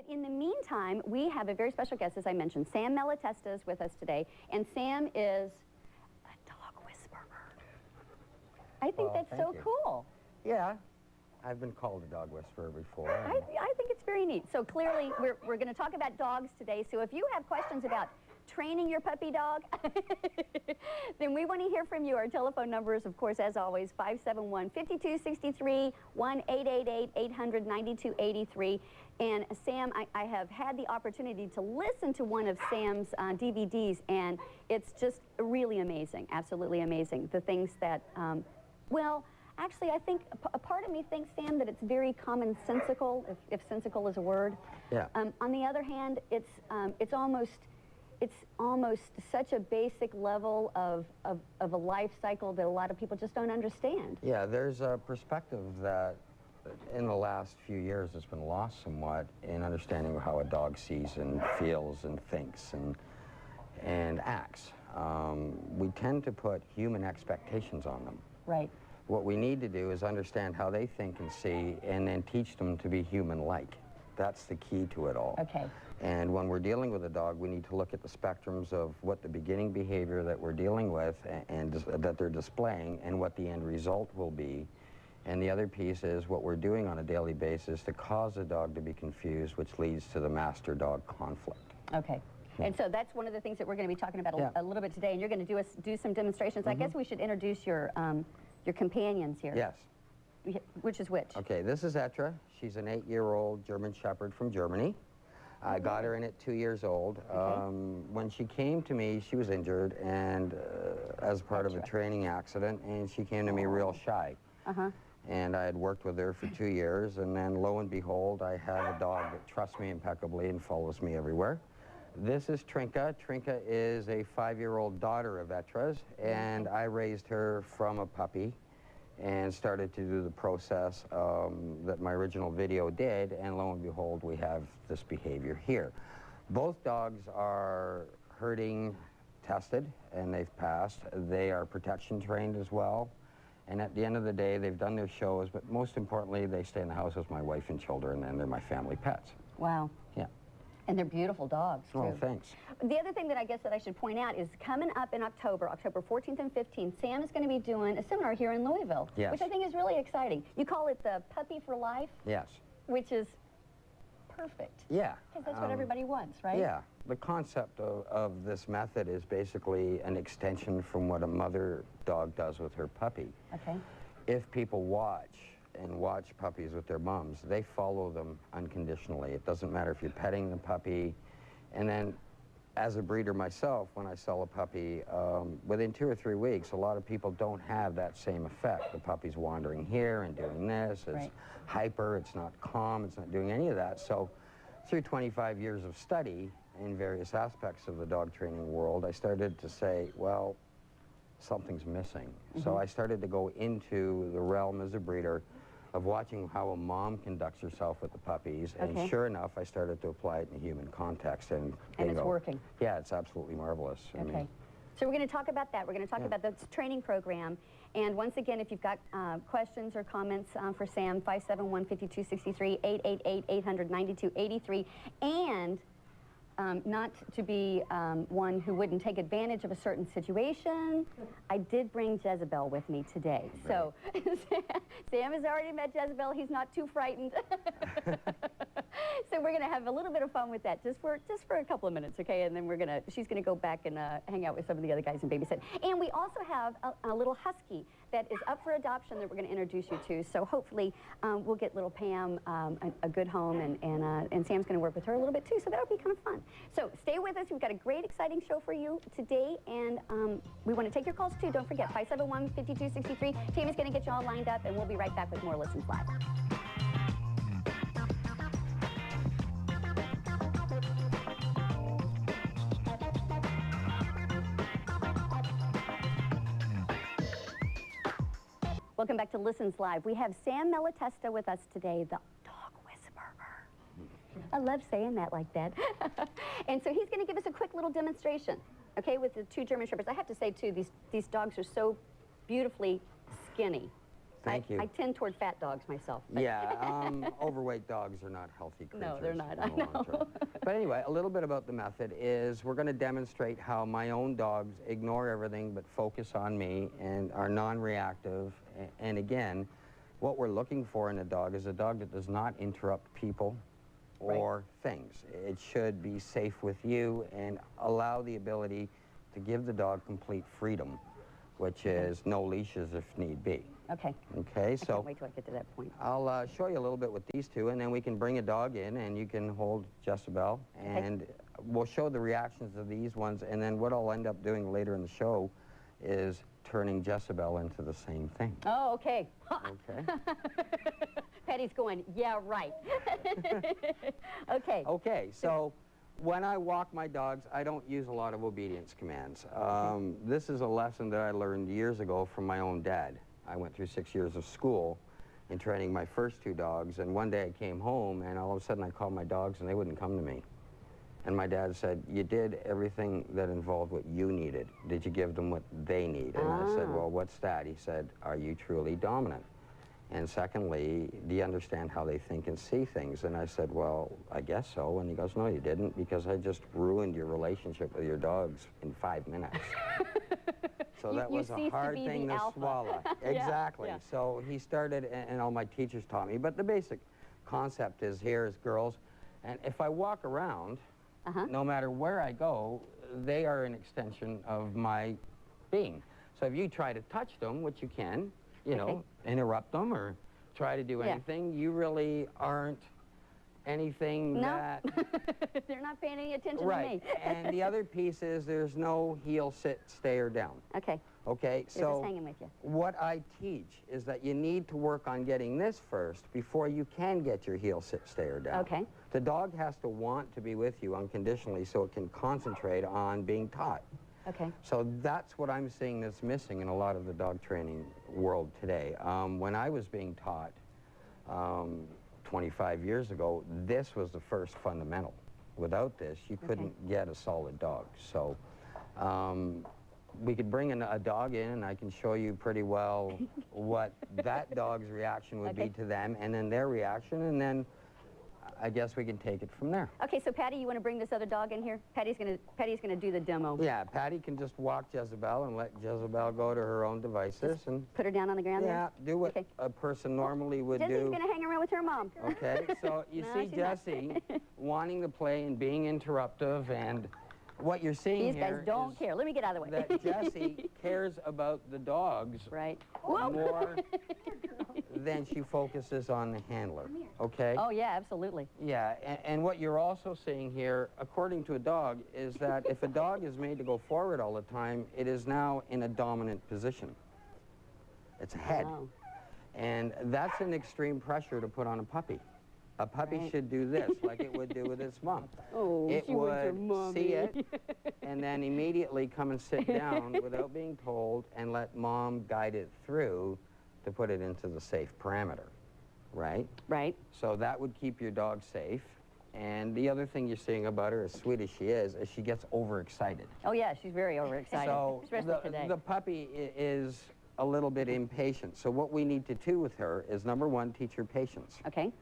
But in the meantime, we have a very special guest, as I mentioned. Sam Malatesta is with us today, and Sam is a dog whisperer. I think that's so cool. Yeah, I've been called a dog whisperer before. I think it's very neat. So clearly, we're going to talk about dogs today. So if you have questions about training your puppy dog, then we want to hear from you. Our telephone number is, of course, as always, 571-5263, 1-888-800-9283. And Sam, I have had the opportunity to listen to one of Sam's DVDs, and it's just really amazing, absolutely amazing. The things that, well, actually, I think a part of me thinks, Sam, that it's very commonsensical, if sensical is a word. Yeah. On the other hand, it's almost such a basic level of a life cycle that a lot of people just don't understand. Yeah, there's a perspective that in the last few years has been lost somewhat in understanding how a dog sees and feels and thinks and acts. We tend to put human expectations on them. Right. What we need to do is understand how they think and see, and then teach them to be human-like. That's the key to it all. Okay. And when we're dealing with a dog, we need to look at the spectrums of what the beginning behavior that we're dealing with and that they're displaying and what the end result will be. And the other piece is what we're doing on a daily basis to cause a dog to be confused, which leads to the master-dog conflict. Okay. And so that's one of the things that we're going to be talking about a little bit today, and you're going to do some demonstrations. I guess we should introduce your companions here. Yes. Which is which? Okay, this is Etra. She's an 8-year-old German Shepherd from Germany. I got her in at 2 years old. When she came to me, she was injured and as part of a training accident, and she came to me real shy. And I had worked with her for 2 years, and then lo and behold, I have a dog that trusts me impeccably and follows me everywhere. This is Trinka. Trinka is a 5-year-old daughter of Etra's, and I raised her from a puppy and started to do the process that my original video did, and lo and behold, we have this behavior here. Both dogs are herding tested, and they've passed. They are protection trained as well, and at the end of the day, they've done their shows, but most importantly, they stay in the house with my wife and children, and they're my family pets. Wow. Yeah. And they're beautiful dogs, too. Oh, thanks. The other thing that I guess that I should point out is coming up in October 14th and 15th, Sam is going to be doing a seminar here in Louisville, which I think is really exciting. You call it the Puppy for Life? Yes. Which is perfect. Yeah. Because that's what everybody wants, right? Yeah. The concept of this method is basically an extension from what a mother dog does with her puppy. Okay. If people watch puppies with their moms, they follow them unconditionally. It doesn't matter if you're petting the puppy. And then, as a breeder myself, when I sell a puppy, within 2 or 3 weeks, a lot of people don't have that same effect. The puppy's wandering here and doing this. It's hyper, it's not calm, it's not doing any of that. So, through 25 years of study in various aspects of the dog training world, I started to say, well, something's missing. So I started to go into the realm as a breeder of watching how a mom conducts herself with the puppies, and sure enough, I started to apply it in a human context, and it's working. Yeah, it's absolutely marvelous. I mean, so we're going to talk about that. We're going to talk about the training program, and once again, if you've got questions or comments for Sam, 571-5263, 888-800-9283, and not to be one who wouldn't take advantage of a certain situation, I did bring Jezebel with me today. So Sam has already met Jezebel. He's not too frightened. So we're going to have a little bit of fun with that just for a couple of minutes, okay? And then she's going to go back and hang out with some of the other guys and babysit. And we also have a little husky that is up for adoption that we're going to introduce you to. So hopefully we'll get little Pam a good home, and Sam's going to work with her a little bit too, so that'll be kind of fun. So stay with us. We've got a great, exciting show for you today, and we want to take your calls too. Don't forget, 571-5263. Tammy's going to get you all lined up, and we'll be right back with more Listens Live. Welcome back to Listens Live. We have Sam Malatesta with us today, the dog whisperer. I love saying that like that. And so he's going to give us a quick little demonstration, okay, with the 2 German Shepherds. I have to say, too, these dogs are so beautifully skinny. Thank you. I tend toward fat dogs myself. Yeah, overweight dogs are not healthy creatures. No, they're not. in I the long term. know. But anyway, a little bit about the method is we're going to demonstrate how my own dogs ignore everything but focus on me and are non-reactive. And again, what we're looking for in a dog is a dog that does not interrupt people or things. It should be safe with you and allow the ability to give the dog complete freedom, which is no leashes if need be. Okay. Okay, I so can't wait till I get to that point. I'll show you a little bit with these two, and then we can bring a dog in, and you can hold Jezebel, and we'll show the reactions of these ones, and then what I'll end up doing later in the show is turning Jezebel into the same thing. Oh, okay. Okay. Patty's going, yeah, right. Okay. Okay, so when I walk my dogs, I don't use a lot of obedience commands. This is a lesson that I learned years ago from my own dad. I went through 6 years of school in training my first two dogs, and one day I came home, and all of a sudden I called my dogs, and they wouldn't come to me. And my dad said, you did everything that involved what you needed. Did you give them what they need? And I said, well, what's that? He said, are you truly dominant? And secondly, do you understand how they think and see things? And I said, well, I guess so. And he goes, no, you didn't, because I just ruined your relationship with your dogs in 5 minutes. So that was a hard thing to swallow. Exactly. Yeah. So he started, and all my teachers taught me. But the basic concept is here is girls, and if I walk around, no matter where I go, they are an extension of my being. So if you try to touch them, which you can, you know, interrupt them or try to do anything, you really aren't anything that... They're not paying any attention to me. And the other piece is there's no heel, sit, stay, or down. Okay. Okay, They're so just hanging with you. what I teach is that you need to work on getting this first before you can get your heel, sit, stay, or down. Okay. The dog has to want to be with you unconditionally so it can concentrate on being taught. Okay. So that's what I'm seeing that's missing in a lot of the dog training world today. When I was being taught 25 years ago, this was the first fundamental. Without this, you couldn't get a solid dog. So we could bring a dog in, and I can show you pretty well what that dog's reaction would be to them, and then their reaction, and then I guess we can take it from there. Okay, so Patty, you want to bring this other dog in here? Patty's gonna do the demo. Yeah, Patty can just walk Jezebel and let Jezebel go to her own devices and put her down on the ground there? Yeah, do what a person normally would do. Jesse's gonna hang around with her mom. Okay, so you see Jessie wanting to play and being interruptive, and what you're seeing These guys don't care. Let me get out of the way. that Jessie cares about the dogs more than she focuses on the handler, okay? Oh, yeah, absolutely. Yeah, and what you're also seeing here, according to a dog, is that if a dog is made to go forward all the time, it is now in a dominant position. It's a head. Oh. And that's an extreme pressure to put on a puppy. A puppy should do this, like it would do with its mom. Oh, it she wants her would mommy. see it, and then immediately come and sit down without being told, and let mom guide it through to put it into the safe parameter, right? Right. So that would keep your dog safe. And the other thing you're seeing about her, as sweet as she is she gets overexcited. Oh, yeah, she's very overexcited, So especially today. the puppy is a little bit impatient. So what we need to do with her is, number one, teach her patience. Okay.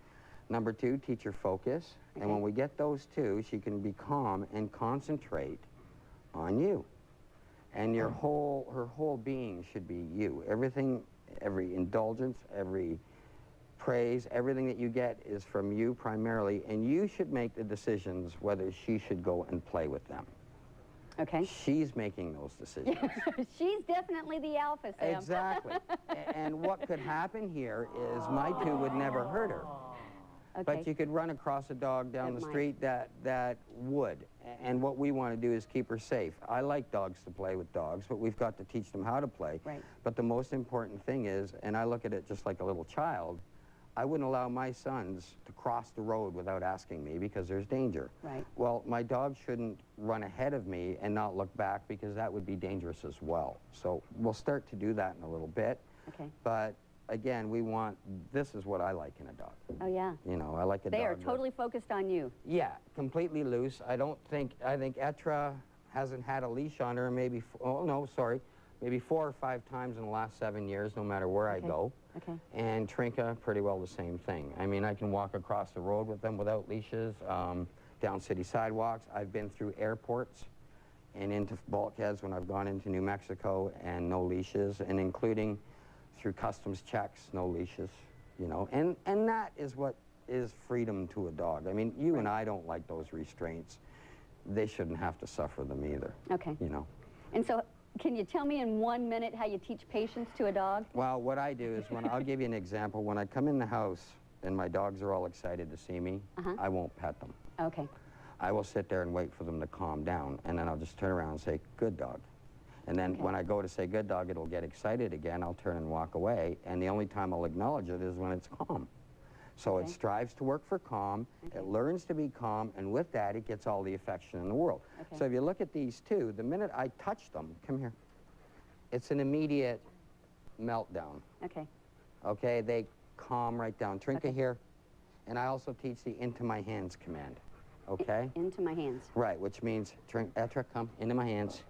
Number two, teach her focus. And when we get those two, she can be calm and concentrate on you. And her whole being should be you. Everything, every indulgence, every praise, everything that you get is from you primarily, and you should make the decisions whether she should go and play with them. Okay. She's making those decisions. She's definitely the alpha, Sam. Exactly. And what could happen here is my two would never hurt her. Okay. But you could run across a dog down the street that would. And what we want to do is keep her safe. I like dogs to play with dogs, but we've got to teach them how to play. Right. But the most important thing is, and I look at it just like a little child, I wouldn't allow my sons to cross the road without asking me because there's danger. Right. Well, my dog shouldn't run ahead of me and not look back because that would be dangerous as well. So we'll start to do that in a little bit. Okay. But again, this is what I like in a dog. Oh, yeah. You know, I like a dog. They are totally focused on you. Yeah, completely loose. I think Etra hasn't had a leash on her maybe, oh no, sorry. maybe 4 or 5 times in the last 7 years, no matter where I go. Okay. And Trinka, pretty well the same thing. I mean, I can walk across the road with them without leashes, down city sidewalks. I've been through airports and into bulkheads when I've gone into New Mexico and no leashes, and including through customs checks, no leashes, you know. And that is what is freedom to a dog. I mean, you and I don't like those restraints. They shouldn't have to suffer them either. Okay. You know. And so, can you tell me in 1 minute how you teach patience to a dog? Well, what I do is I'll give you an example. When I come in the house and my dogs are all excited to see me, I won't pet them. Okay. I will sit there and wait for them to calm down, and then I'll just turn around and say, good dog. And then when I go to say good dog, it'll get excited again. I'll turn and walk away, and the only time I'll acknowledge it is when it's calm. So it strives to work for calm, it learns to be calm, and with that, it gets all the affection in the world. So if you look at these two, the minute I touch them, come here, it's an immediate meltdown. Okay. Okay, they calm right down. Trinka here, and I also teach the into my hands command. Okay? Into my hands. Right, which means, Etra, come into my hands.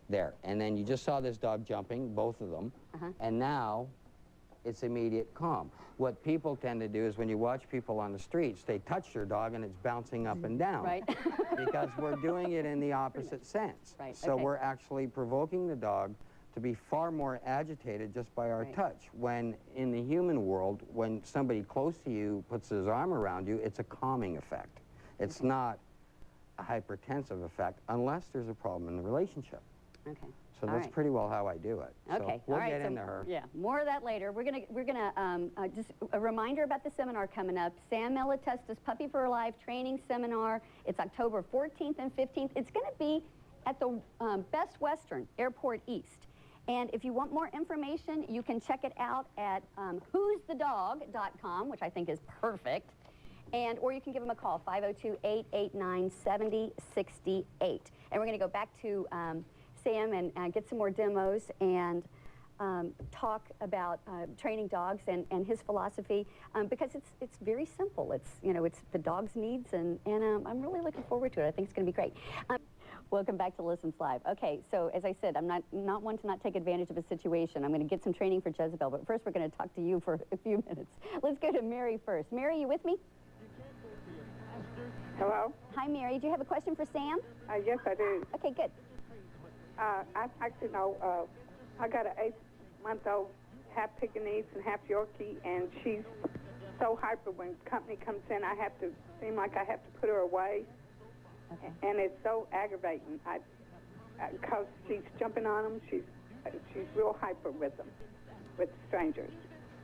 There. And then you just saw this dog jumping, both of them, and now it's immediate calm. What people tend to do is when you watch people on the streets, they touch their dog and it's bouncing up and down. Right. Because we're doing it in the opposite sense. Right. So we're actually provoking the dog to be far more agitated just by our touch. When in the human world, when somebody close to you puts his arm around you, it's a calming effect. It's not a hypertensive effect unless there's a problem in the relationship. Okay. So that's pretty well how I do it. Okay. So we'll get into her. Yeah. More of that later. We're gonna just a reminder about the seminar coming up. Sam Malatesta's Puppy for Life training seminar. It's October 14th and 15th. It's going to be at the Best Western Airport East. And if you want more information, you can check it out at who'sthedog.com, which I think is perfect. Or you can give them a call, 502-889-7068. And we're going to go back to Sam and get some more demos and talk about training dogs and his philosophy, because it's very simple. It's, you know, it's the dog's needs, and I'm really looking forward to it. I think it's going to be great. Welcome back to Listens Live. Okay, so as I said, I'm not one to not take advantage of a situation. I'm going to get some training for Jezebel, but first we're going to talk to you for a few minutes. Let's go to Mary first. Mary, you with me? Hello? Hi, Mary. Do you have a question for Sam? Yes, I do. Okay, good. I'd like to know, I got an 8-month-old, half Pekingese and half Yorkie, and she's so hyper when company comes in, seem like I have to put her away. Okay. And it's so aggravating. Because she's jumping on them, she's real hyper with them, with strangers.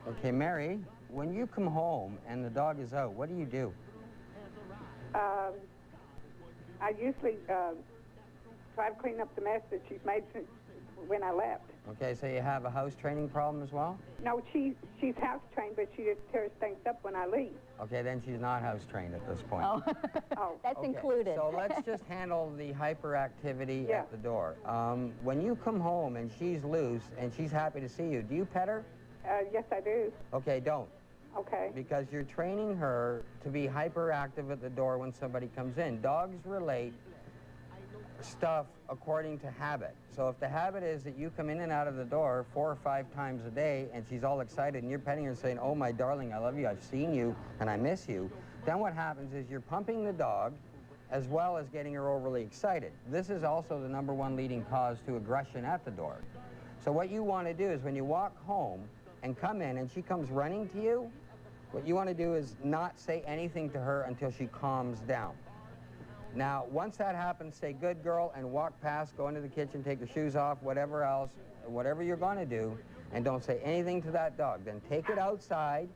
Okay, Mary, when you come home and the dog is out, what do you do? I usually try to clean up the mess that she's made since when I left. Okay, so you have a house training problem as well? No, she's house trained, but she just tears things up when I leave. Okay, then she's not house trained at this point. Oh, that's Okay, included. So let's just handle the hyperactivity at the door. When you come home and she's loose and she's happy to see you, do you pet her? Yes, I do. Okay, don't. Okay. Because you're training her to be hyperactive at the door when somebody comes in. Dogs relate stuff according to habit. So if the habit is that you come in and out of the door 4 or 5 times a day and she's all excited and you're petting her and saying, oh my darling, I love you, I've seen you and I miss you, then what happens is you're pumping the dog as well as getting her overly excited. This is also the #1 leading cause to aggression at the door. So what you want to do is when you walk home and come in and she comes running to you, what you want to do is not say anything to her until she calms down. Now, once that happens, say, good girl, and walk past, go into the kitchen, take your shoes off, whatever else, whatever you're going to do, and don't say anything to that dog. Then take it outside,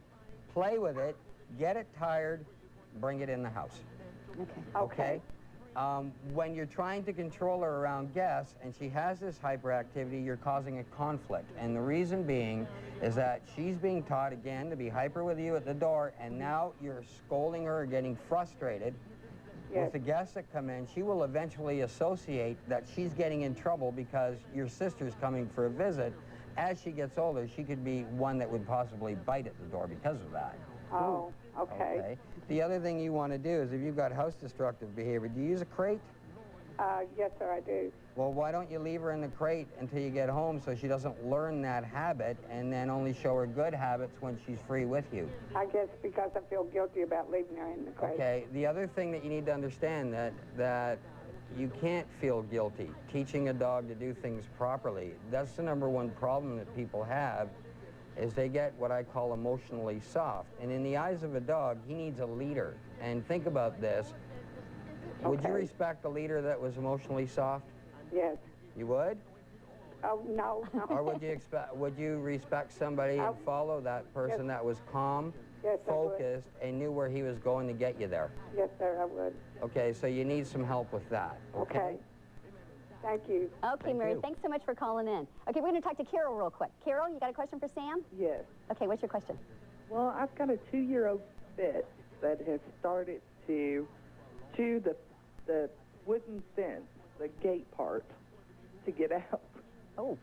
play with it, get it tired, bring it in the house. Okay? When you're trying to control her around guests and she has this hyperactivity, you're causing a conflict. And the reason being is that she's being taught, again, to be hyper with you at the door, and now you're scolding her or getting frustrated. With the guests that come in, she will eventually associate that she's getting in trouble because your sister's coming for a visit. As she gets older, she could be one that would possibly bite at the door because of that. Oh, okay. The other thing you want to do is if you've got house destructive behavior, do you use a crate? Yes, sir, I do. Well, why don't you leave her in the crate until you get home so she doesn't learn that habit, and then only show her good habits when she's free with you? I guess because I feel guilty about leaving her in the crate. Okay, the other thing that you need to understand that you can't feel guilty teaching a dog to do things properly. That's the #1 problem that people have, is they get what I call emotionally soft. And in the eyes of a dog, he needs a leader. And think about this. Would you respect a leader that was emotionally soft? Yes. You would? Oh, no. Or would you respect somebody and follow that person that was calm, Yes, I would. focused, and knew where he was going to get you there? Yes, sir, I would. Okay, so you need some help with that. Okay. Thank you. Okay, Mary, you. thanks so much for calling in. Okay, we're going to talk to Carol real quick. Carol, you got a question for Sam? Yes. Okay, what's your question? Well, I've got a 2-year-old Spitz that has started to chew the wooden fence, the gate part, to get out. Oh.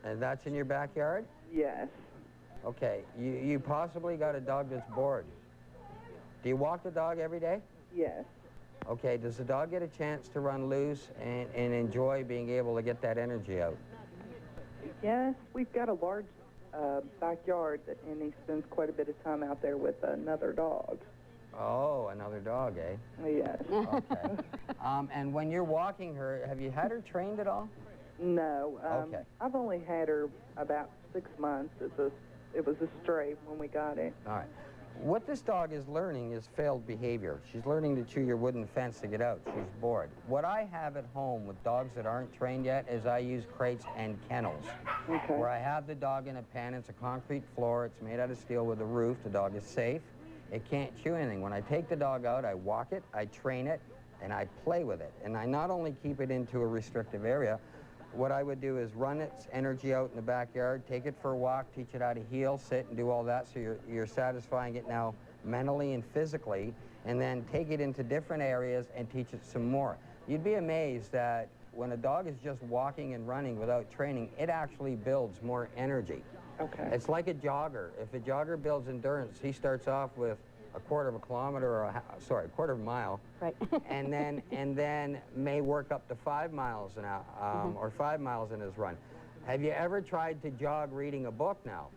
And that's in your backyard? Yes. Okay, you possibly got a dog that's bored. Do you walk the dog every day? Yes. Okay, does the dog get a chance to run loose and enjoy being able to get that energy out? Yes, we've got a large backyard, and he spends quite a bit of time out there with another dog. Oh, another dog, eh? Yes. Okay. And when you're walking her, have you had her trained at all? No. Okay. I've only had her about 6 months. It was a stray when we got it. All right. What this dog is learning is failed behavior. She's learning to chew your wooden fence to get out. She's bored. What I have at home with dogs that aren't trained yet is I use crates and kennels. Okay. Where I have the dog in a pen. It's a concrete floor. It's made out of steel with a roof. The dog is safe. It can't chew anything. When I take the dog out, I walk it, I train it, and I play with it. And I not only keep it into a restrictive area, what I would do is run its energy out in the backyard, take it for a walk, teach it how to heel, sit, and do all that, so you're satisfying it now mentally and physically, and then take it into different areas and teach it some more. You'd be amazed that when a dog is just walking and running without training, it actually builds more energy. Okay. It's like a jogger. If a jogger builds endurance, he starts off with a quarter of a kilometer, or a quarter of a mile, Right. and then may work up to 5 miles an hour, or 5 miles in his run. Have you ever tried to jog reading a book now?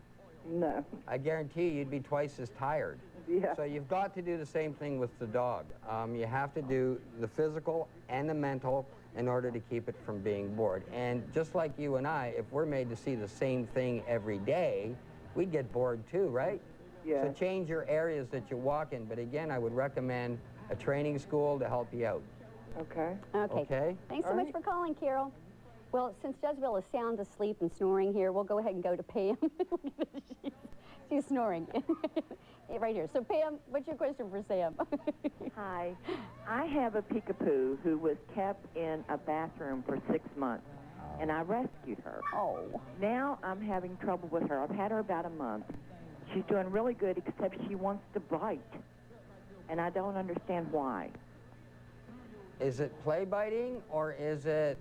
No. I guarantee you'd be twice as tired. Yeah. So you've got to do the same thing with the dog. You have to do the physical and the mental in order to keep it from being bored. And just like you and I, if we're made to see the same thing every day, we'd get bored too, right? Yeah. So change your areas that you walk in. But again, I would recommend a training school to help you out. Okay. Okay. Okay? Thanks so All much right. for calling, Carol. Well, since Jezebel is sound asleep and snoring here, we'll go ahead and go to Pam. She's snoring. Right here. So, Pam, what's your question for Sam? Hi. I have a peekapoo who was kept in a bathroom for 6 months, and I rescued her. Oh. Now I'm having trouble with her. I've had her about a month. She's doing really good, except she wants to bite, and I don't understand why. Is it play biting or is it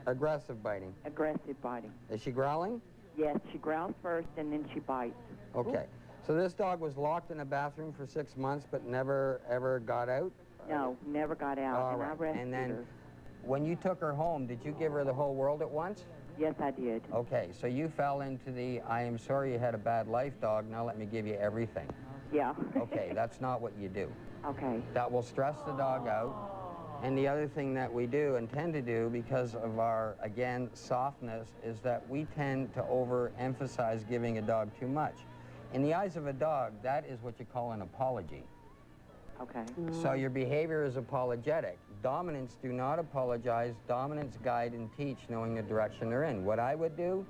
aggressive biting? Aggressive biting. Is she growling? Yes, she growls first, and then she bites. Okay. So this dog was locked in a bathroom for 6 months but never ever got out? No, never got out, All and I right. rescued And then her. when you took her home, did you give her the whole world at once? Yes, I did. Okay, so you fell into the, I am sorry you had a bad life, dog, now let me give you everything. Yeah. Okay, that's not what you do. Okay. That will stress the dog out. And the other thing that we do and tend to do because of our, again, softness, is that we tend to overemphasize giving a dog too much. In the eyes of a dog, that is what you call an apology. Okay. So your behavior is apologetic. Dominants do not apologize. Dominants guide and teach, knowing the direction they're in. What I would do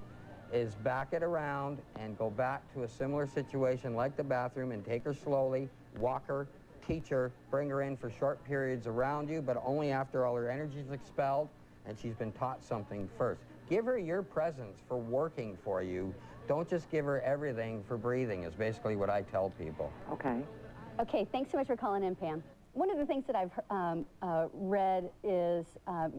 is back it around and go back to a similar situation like the bathroom and take her slowly, walk her, teach her, bring her in for short periods around you, but only after all her energy is expelled and she's been taught something first. Give her your presence for working for you. Don't just give her everything for breathing, is basically what I tell people. Okay. Okay, thanks so much for calling in, Pam. One of the things that I've read is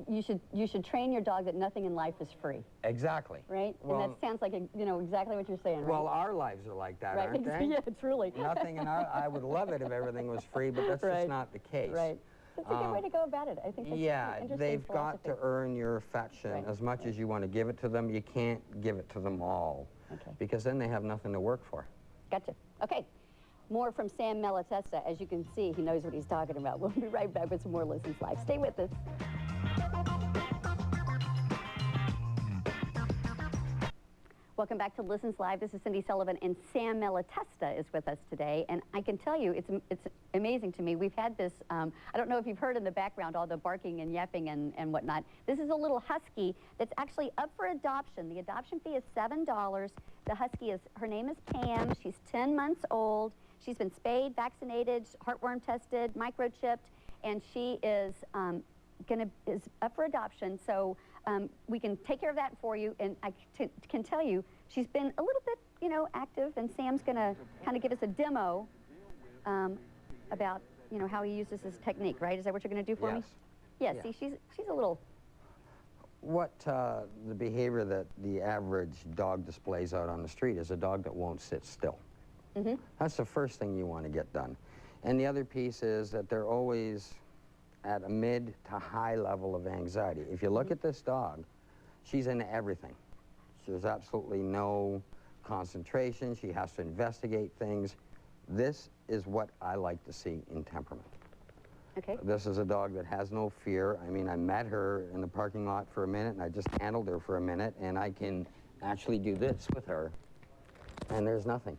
you should train your dog that nothing in life is free, Exactly. right? Well, and that sounds like exactly what you're saying, right? well, our lives are like that, right. aren't they? Yeah, truly. Nothing in our, I would love it if everything was free, but that's Right. just not the case. Right. That's a good way to go about it. I think that's yeah, an interesting they've got to philosophy. earn your affection Right, as much as you want to give it to them. You can't give it to them all, because then they have nothing to work for. Gotcha. Okay. More from Sam Malatesta. As you can see, he knows what he's talking about. We'll be right back with some more Listens Live. Stay with us. Welcome back to Listens Live. This is Cindy Sullivan, and Sam Malatesta is with us today. And I can tell you, it's amazing to me. We've had this, I don't know if you've heard in the background all the barking and yapping and whatnot. This is a little husky that's actually up for adoption. The adoption fee is $7. The husky is, her name is Pam. She's 10 months old. She's been spayed, vaccinated, heartworm tested, microchipped, and she is is up for adoption. So we can take care of that for you, and I can tell you she's been a little bit, you know, active, and Sam's going to kind of give us a demo about, you know, how he uses his technique, right? Is that what you're going to do for me? Yes. Yeah, see, she's a little... What the behavior that the average dog displays out on the street is a dog that won't sit still. Mm-hmm. That's the first thing you want to get done. And the other piece is that they're always at a mid to high level of anxiety. If you look at this dog, she's into everything. There's absolutely no concentration. She has to investigate things. This is what I like to see in temperament. Okay. This is a dog that has no fear. I mean, I met her in the parking lot for a minute, and I just handled her for a minute, and I can actually do this with her, and there's nothing.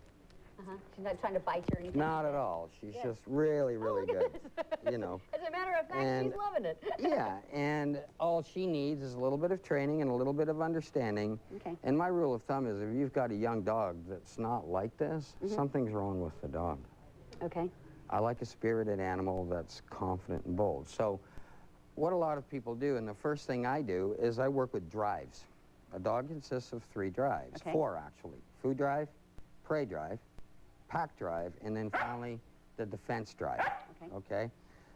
She's not trying to bite you or anything? Not at all. She's just really, really good, you know. As a matter of fact, she's loving it. Yeah, and all she needs is a little bit of training and a little bit of understanding. Okay. And my rule of thumb is if you've got a young dog that's not like this, something's wrong with the dog. Okay. I like a spirited animal that's confident and bold. So what a lot of people do, and the first thing I do, is I work with drives. A dog consists of 3 drives, 4 actually. Food drive, prey drive, pack drive, and then finally the defense drive. Okay?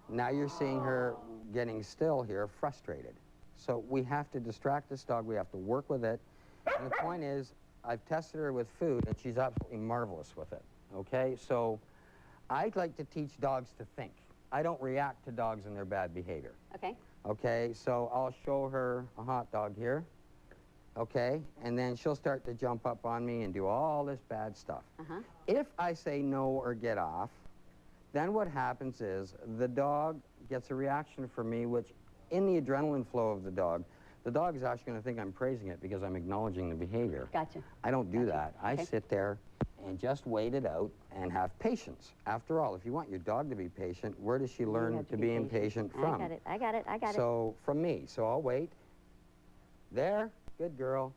Now you're seeing her getting still here, frustrated. So we have to distract this dog. We have to work with it. And the point is, I've tested her with food, and she's absolutely marvelous with it. Okay? So I'd like to teach dogs to think. I don't react to dogs and their bad behavior. Okay. Okay, so I'll show her a hot dog here. Okay, and then she'll start to jump up on me and do all this bad stuff. If I say no or get off, then what happens is the dog gets a reaction from me, which in the adrenaline flow of the dog is actually going to think I'm praising it because I'm acknowledging the behavior. Gotcha. I don't do that. I sit there and just wait it out and have patience. After all, if you want your dog to be patient, where does she learn to be impatient from? I got it. So from me. So I'll wait. There. Good girl.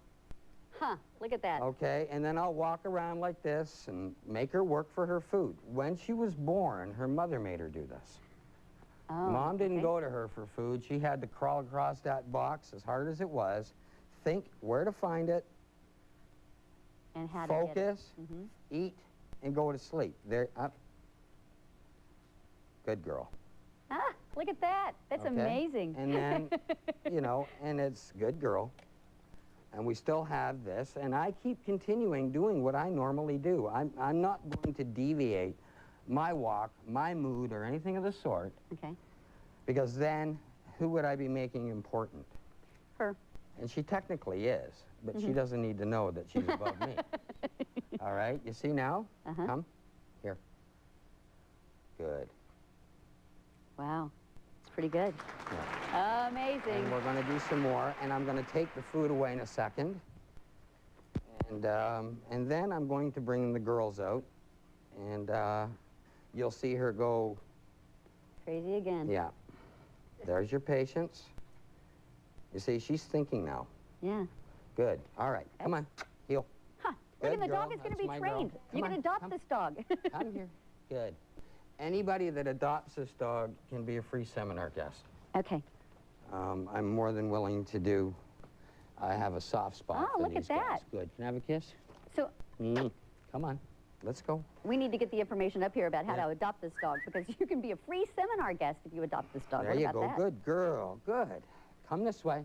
Huh, look at that. Okay, and then I'll walk around like this and make her work for her food. When she was born, her mother made her do this. Oh, Mom didn't go to her for food. She had to crawl across that box, as hard as it was, think where to find it, and how to focus, eat, and go to sleep. There, up. Good girl. Ah, look at that. That's amazing. And then, you know, and it's good girl. And we still have this, and I keep continuing doing what I normally do. I'm not going to deviate my walk, my mood, or anything of the sort. Okay. Because then, who would I be making important? Her. And she technically is, but she doesn't need to know that she's above me. All right, you see now? Come. Here. Good. Wow. It's pretty good. Yeah. Amazing. And we're going to do some more, and I'm going to take the food away in a second. And then I'm going to bring the girls out, and you'll see her go... Crazy again. Yeah. There's your patience. You see, she's thinking now. Yeah. Good. All right. Come on. Heel. Huh. Look, and the dog is going to be trained. You can adopt this dog. Come here. Good. Anybody that adopts this dog can be a free seminar guest. Okay. I'm more than willing to do. I have a soft spot for these guys. Good. Can I have a kiss? So, come on. Let's go. We need to get the information up here about how to adopt this dog, because you can be a free seminar guest if you adopt this dog. There you go. Good girl. Good. Come this way.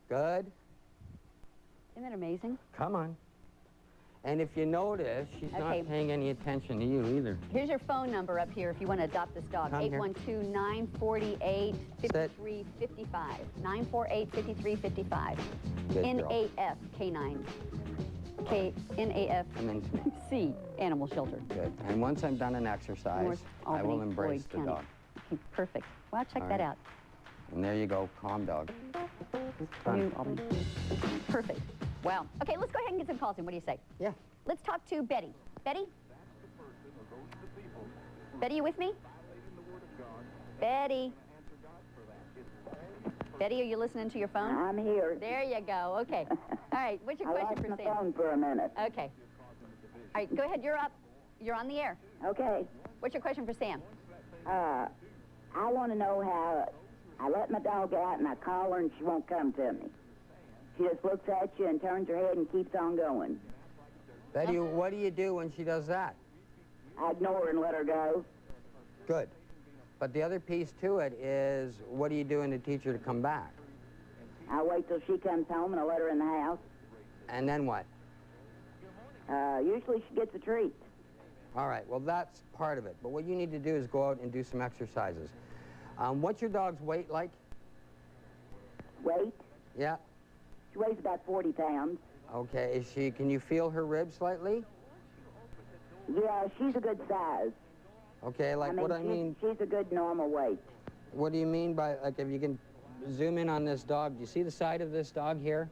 Good. Isn't that amazing? Come on. And if you notice, she's Okay. not paying any attention to you either. Here's your phone number up here if you want to adopt this dog. Come here. 812-948-5355. 948-5355. Good girl. NAF K9. NAF Come in to me. C Animal Shelter. Good. And once I'm done an exercise, North I will Albany, embrace Floyd the County. dog. Okay, perfect. Well, check All that right. out. And there you go, calm dog. Done. New Albany. Perfect. Wow. Okay, let's go ahead and get some calls in. What do you say? Yeah. Let's talk to Betty. Betty? Betty, you with me? Betty? Betty, are you listening to your phone? I'm here. There you go. Okay. All right. What's your I question lost for my Sam? phone for a minute. Okay. All right. Go ahead. You're up. You're on the air. Okay. What's your question for Sam? I want to know how I let my dog out and I call her and she won't come to me. She just looks at you and turns her head and keeps on going. Betty, what do you do when she does that? I ignore her and let her go. Good. But the other piece to it is, what are you doing to teach her to come back? I wait till she comes home and I let her in the house. And then what? Usually she gets a treat. All right, well, that's part of it. But what you need to do is go out and do some exercises. What's your dog's weight like? Weight? Yeah. She weighs about 40 pounds. Okay, can you feel her ribs slightly? Yeah, she's a good size. Okay, like what I mean, she's a good normal weight. what do you mean by, like, if you can zoom in on this dog, do you see the side of this dog here?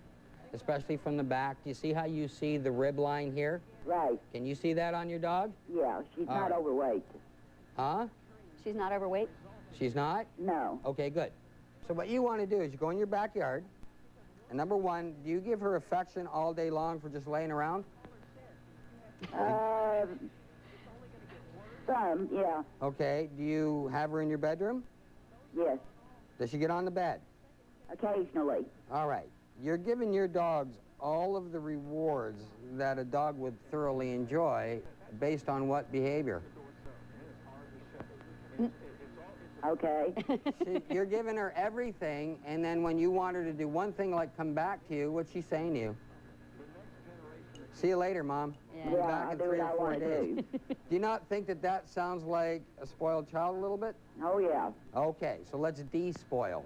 Especially from the back. Do you see how you see the rib line here? Right. Can you see that on your dog? Yeah, she's All not right. overweight. Huh? She's not overweight? She's not? No. Okay, good. So what you want to do is you go in your backyard, and number one, do you give her affection all day long for just laying around? Some, yeah. Okay, do you have her in your bedroom? Yes. Does she get on the bed? Occasionally. All right. You're giving your dogs all of the rewards that a dog would thoroughly enjoy based on what behavior? Okay. You're giving her everything, and then when you want her to do one thing like come back to you, what's she saying to you? See you later, Mom. Yeah. Be Yeah, back I in do 3 what or I 4 want to days. do. Do you not think that that sounds like a spoiled child a little bit? Oh, yeah. Okay, so let's despoil.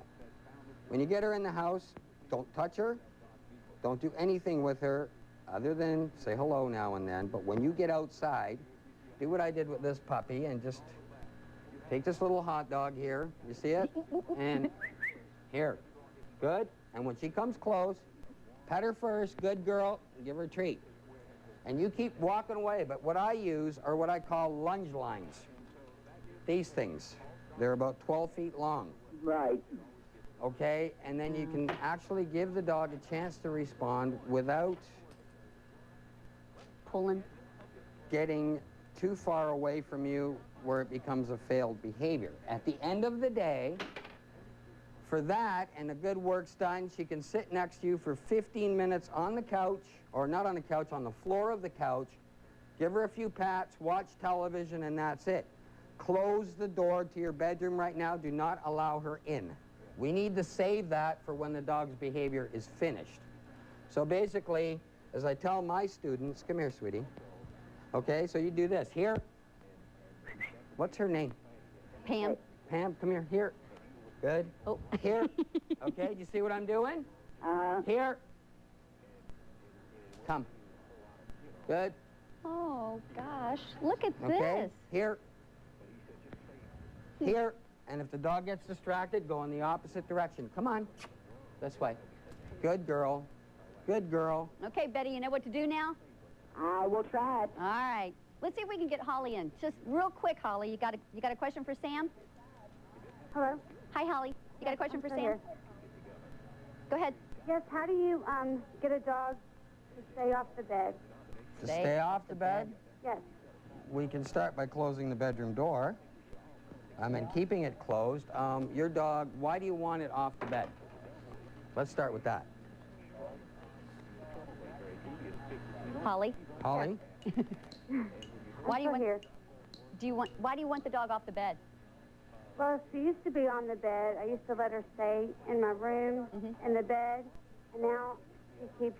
When you get her in the house, don't touch her. Don't do anything with her other than say hello now and then. But when you get outside, do what I did with this puppy and just take this little hot dog here. You see it? And here. Good. And when she comes close, pet her first. Good girl. And give her a treat. And you keep walking away. But what I use are what I call lunge lines. These things. They're about 12 feet long. Right. Okay? And then you can actually give the dog a chance to respond without Pulling. getting too far away from you where it becomes a failed behavior. At the end of the day, for that and the good work's done, she can sit next to you for 15 minutes on the couch, or not on the couch, on the floor of the couch, give her a few pats, watch television, and that's it. Close the door to your bedroom right now. Do not allow her in. We need to save that for when the dog's behavior is finished. So basically, as I tell my students, come here, sweetie. Okay, so you do this. Here. What's her name? Pam. Pam, come here. Here. Good. Oh. Here. Okay, do you see what I'm doing? Here. Come. Good. Oh, gosh. Look at Okay. this. Here. Here. And if the dog gets distracted, go in the opposite direction. Come on. This way. Good girl. Good girl. Okay, Betty, you know what to do now? I will try it. All right. Let's see if we can get Holly in. Just real quick, Holly. You got a question for Sam? Hello? Hi, Holly. You got a question for Sam? Here. Go ahead. Yes, how do you get a dog to stay off the bed? To stay off the bed, Yes. we can start by closing the bedroom door. And keeping it closed. Your dog, why do you want it off the bed? Let's start with that. Holly, Holly? why do you I'm want here. why do you want the dog off the bed? Well, she used to be on the bed. I used to let her stay in my room, in the bed, and now she keeps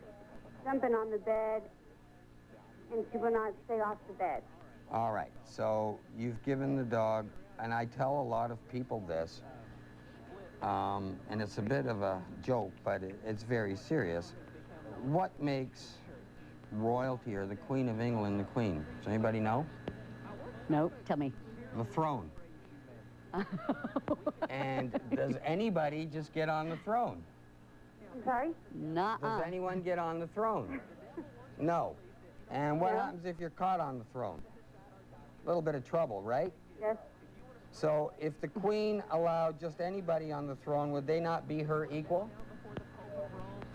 jumping on the bed and she will not stay off the bed. All right, so you've given the dog, and I tell a lot of people this, and it's a bit of a joke, but it's very serious. What makes royalty or the Queen of England the Queen? Does anybody know? No, tell me. The throne. And does anybody just get on the throne? I'm sorry? Does anyone get on the throne? No. And what happens if you're caught on the throne? A little bit of trouble, right? Yes. So if the Queen allowed just anybody on the throne, would they not be her equal?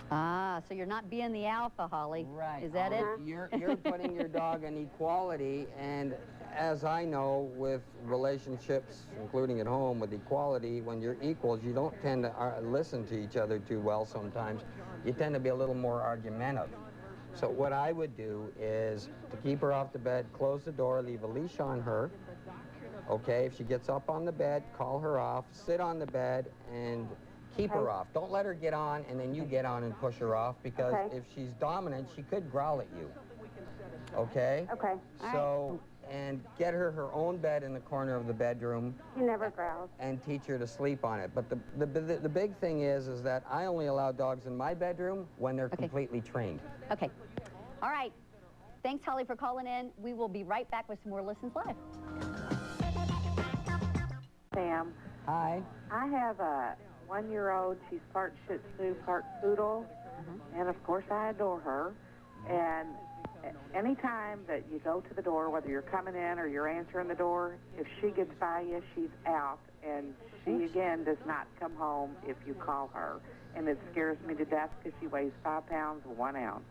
Ah, so you're not being the alpha, Holly. Right. Is that it? You're putting your dog in equality, and as I know with relationships, including at home, with equality, when you're equals, you don't tend to listen to each other too well sometimes. You tend to be a little more argumentative. So what I would do is to keep her off the bed, close the door, leave a leash on her. Okay, if she gets up on the bed, call her off, sit on the bed, and keep her off. Don't let her get on, and then you get on and push her off, because if she's dominant, she could growl at you. Okay? Okay. So, and get her her own bed in the corner of the bedroom. She never growls. And teach her to sleep on it. But the big thing is that I only allow dogs in my bedroom when they're completely trained. Okay. All right. Thanks, Holly, for calling in. We will be right back with some more Listens Live. Sam, Hi. I have a 1-year-old. She's part Shih Tzu, part Poodle, and of course I adore her. And anytime that you go to the door, whether you're coming in or you're answering the door, if she gets by you, she's out, and she again does not come home if you call her. And it scares me to death because she weighs 5 pounds, 1 ounce.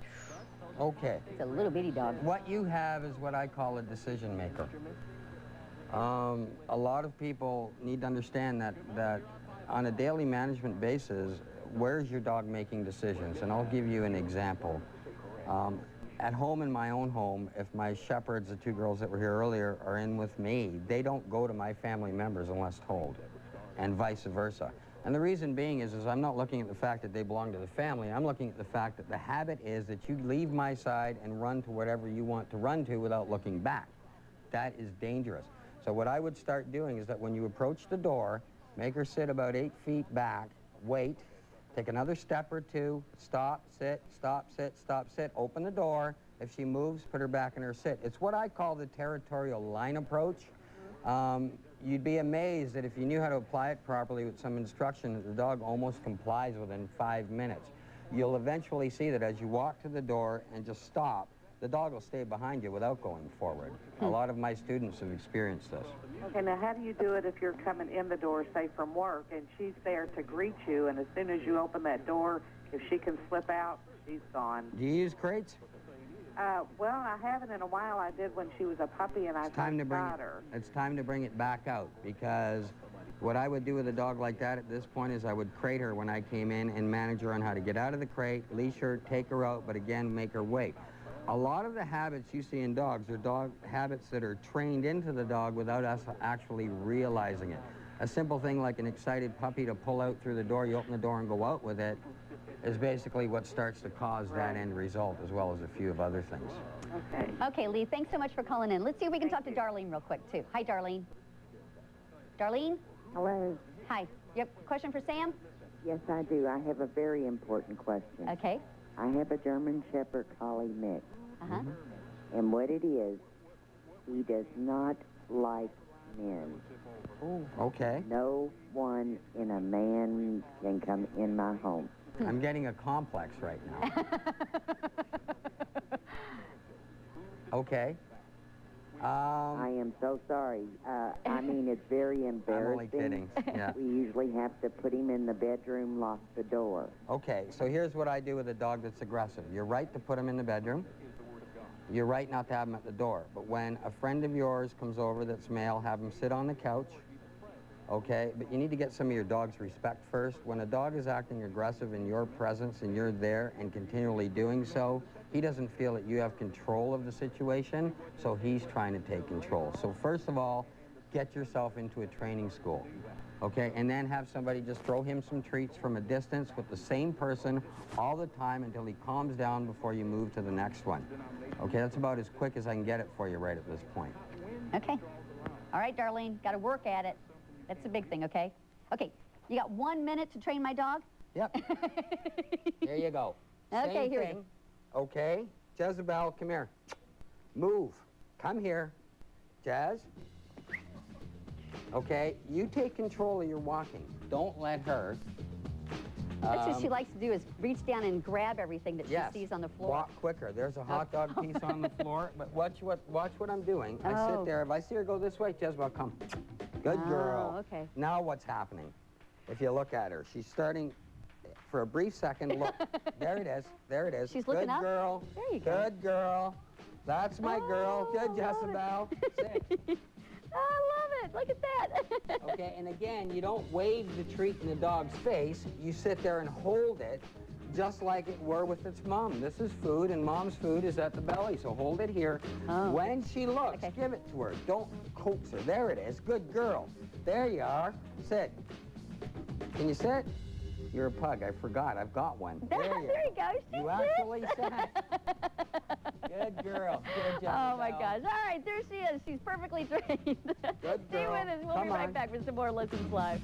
Okay. It's a little bitty dog. What you have is what I call a decision maker. A lot of people need to understand that on a daily management basis, where's your dog making decisions? And I'll give you an example. At home, in my own home, if my shepherds, the 2 girls that were here earlier, are in with me, they don't go to my family members unless told, and vice versa. And the reason being is I'm not looking at the fact that they belong to the family. I'm looking at the fact that the habit is that you leave my side and run to whatever you want to run to without looking back. That is dangerous. So what I would start doing is that when you approach the door, make her sit about 8 feet back, wait, take another step or 2, stop, sit, open the door. If she moves, put her back in her sit. It's what I call the territorial line approach. You'd be amazed that if you knew how to apply it properly with some instruction, the dog almost complies within 5 minutes. You'll eventually see that as you walk to the door and just stop, the dog will stay behind you without going forward. A lot of my students have experienced this. Okay, now how do you do it if you're coming in the door, say from work, and she's there to greet you, and as soon as you open that door, if she can slip out, she's gone? Do you use crates? Well, I haven't in a while. I did when she was a puppy, and I first got her. It's time to bring it back out, because what I would do with a dog like that at this point is I would crate her when I came in and manage her on how to get out of the crate, leash her, take her out, but again, make her wait. A lot of the habits you see in dogs are dog habits that are trained into the dog without us actually realizing it. A simple thing like an excited puppy to pull out through the door, you open the door and go out with it, is basically what starts to cause that end result, as well as a few of other things. Okay. Okay, Lee, thanks so much for calling in. Let's see if we can talk to Darlene real quick, too. Hi, Darlene. Darlene? Hello. Hi. You have a question for Sam? Yes, I do. I have a very important question. Okay. I have a German Shepherd Collie mix. Uh-huh. And what it is, he does not like men. Oh, okay. No one in a man can come in my home. I'm getting a complex right now. Okay. I am so sorry. I mean, it's very embarrassing. I'm only kidding. Yeah. We usually have to put him in the bedroom, lock the door. Okay, so here's what I do with a dog that's aggressive. You're right to put him in the bedroom. You're right not to have him at the door. But when a friend of yours comes over that's male, have him sit on the couch. Okay, but you need to get some of your dog's respect first. When a dog is acting aggressive in your presence and you're there and continually doing so, he doesn't feel that you have control of the situation, so he's trying to take control. So first of all, get yourself into a training school, okay? And then have somebody just throw him some treats from a distance with the same person all the time until he calms down before you move to the next one. Okay, that's about as quick as I can get it for you right at this point. Okay. All right, Darlene, got to work at it. That's the big thing, okay? Okay, you got 1 minute to train my dog? Yep. There you go. Okay, Same here we thing. Okay, Jezebel, come here. Move. Come here. Jez. Okay, you take control of your walking. Don't let her. That's what she likes to do, is reach down and grab everything that Yes. she sees on the floor. Walk quicker. There's a hot dog piece on the floor, but watch what I'm doing. I Oh. sit there. If I see her go this way, Jezebel, come. Good girl. Oh, okay. Now what's happening? If you look at her, she's starting, for a brief second, look. There it is. There it is. She's Good looking up? girl. There you go. Good girl. That's my girl. Good, Jezebel. Sit. I love it. Look at that. Okay, and again, you don't wave the treat in the dog's face. You sit there and hold it just like it were with its mom. This is food, and mom's food is at the belly, so hold it here. Oh. When she looks, Okay. give it to her. Don't coax her. There it is. Good girl. There you are. Sit. Can you sit? You're a pug. I forgot. I've got one. There you go. She You sits. actually sat. Good girl. Good job. Oh my gosh. All right, there she is. She's perfectly trained. Good Stay girl. with us. We'll be Come right on. back with some more Lessons Live.